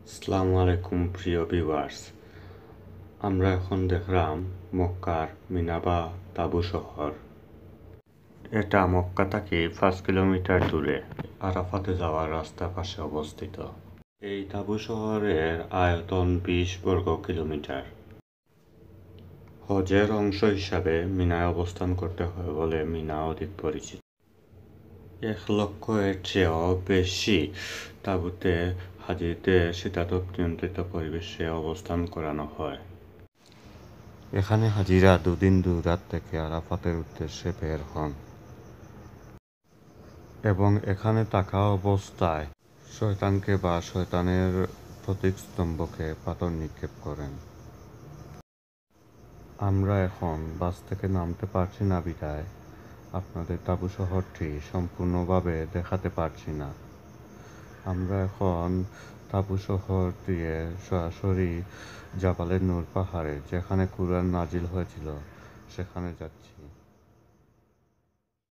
আসসালামু আলাইকুম প্রিয় ভিউয়ার্স। আমরা এখন দেখলাম মক্কার মিনা বা তাবু শহর। এটা মক্কা থেকে 5 কিলোমিটার দূরে আরাফাতে যাওয়ার রাস্তার পাশে অবস্থিত। এই তাবু শহরের আয়তন 20 বর্গ কিলোমিটার। হজের অংশ হিসাবে মিনায় অবস্থান করতে হয় বলে মিনা অধিক পরিচিত। 1 লক্ষ এর চেয়েও বেশি তাঁবুতে হাজিদের শীতাতপ নিয়ন্ত্রিত পরিবেশে অবস্থান করানো হয়। এখানে হাজিরা দুদিন দুরাত থেকে আরাফাতের উদ্দেশ্যে বের হন এবং এখানে থাকা অবস্থায় শয়তানকে বা শয়তানের প্রতীকস্তম্ভকে পাথর নিক্ষেপ করেন। আমরা এখন বাস থেকে নামতে পারছি না বিধায় আপনাদের তাঁবু শহরটি সম্পূর্ণভাবে দেখাতে পারছি না। আমরা এখন তাঁবু শহর দিয়ে সরাসরি জাবালে নূর পাহাড়ে, যেখানে কুরআন নাজিল হয়েছিল, সেখানে যাচ্ছি।